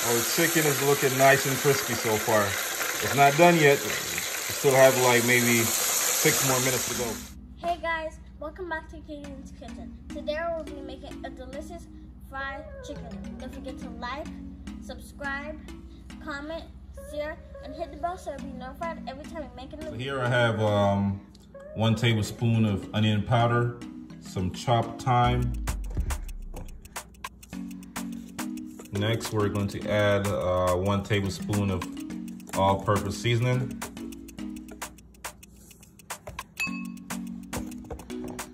Our chicken is looking nice and crispy so far. It's not done yet. We still have like maybe 6 more minutes to go. Hey guys, welcome back to Katie's Kitchen. Today we'll be making a delicious fried chicken. Don't forget to like, subscribe, comment, share, and hit the bell so you'll be notified every time we make a new video. Here I have 1 tablespoon of onion powder, some chopped thyme. Next, we're going to add 1 tablespoon of all-purpose seasoning.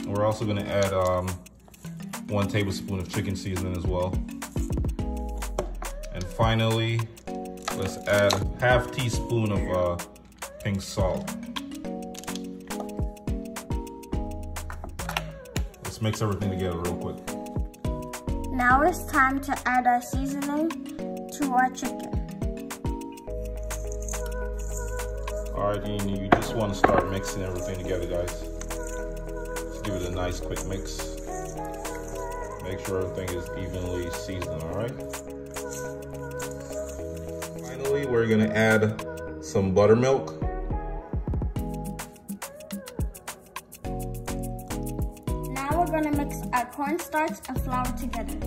We're also going to add 1 tablespoon of chicken seasoning as well. And finally, let's add ½ teaspoon of pink salt. Let's mix everything together real quick. Now it's time to add our seasoning to our chicken. Alright, you just want to start mixing everything together, guys. Just give it a nice quick mix. Make sure everything is evenly seasoned, alright? Finally, we're going to add some buttermilk. Now we're going to mix our cornstarch and flour together.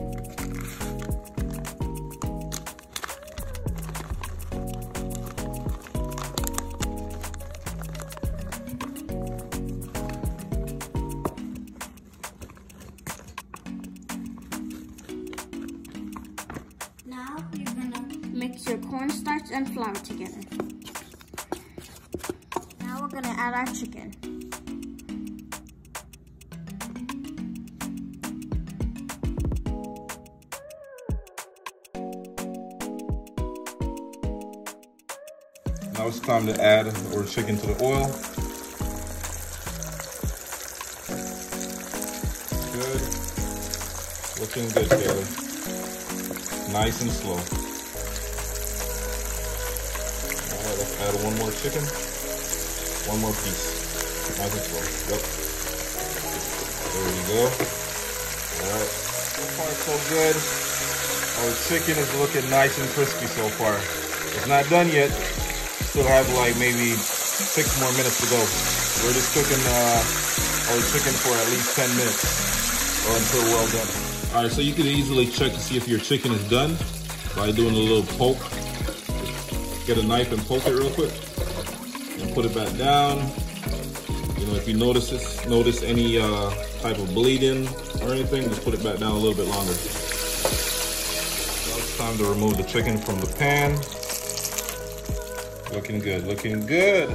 Now you're going to mix your cornstarch and flour together. Now we're going to add our chicken. Now it's time to add our chicken to the oil. Good. Looking good, Taylor. Nice and slow. Alright, let's add 1 more chicken. 1 more piece. Nice and slow. Yep. There we go. Alright. So far so good. Our chicken is looking nice and crispy so far. It's not done yet. Still have like maybe 6 more minutes to go. We're just cooking our chicken for at least 10 minutes or until well done. All right, so you can easily check to see if your chicken is done by doing a little poke. Just get a knife and poke it real quick and put it back down. You know, if you notice any type of bleeding or anything, just put it back down a little bit longer. Now it's time to remove the chicken from the pan. Looking good, looking good.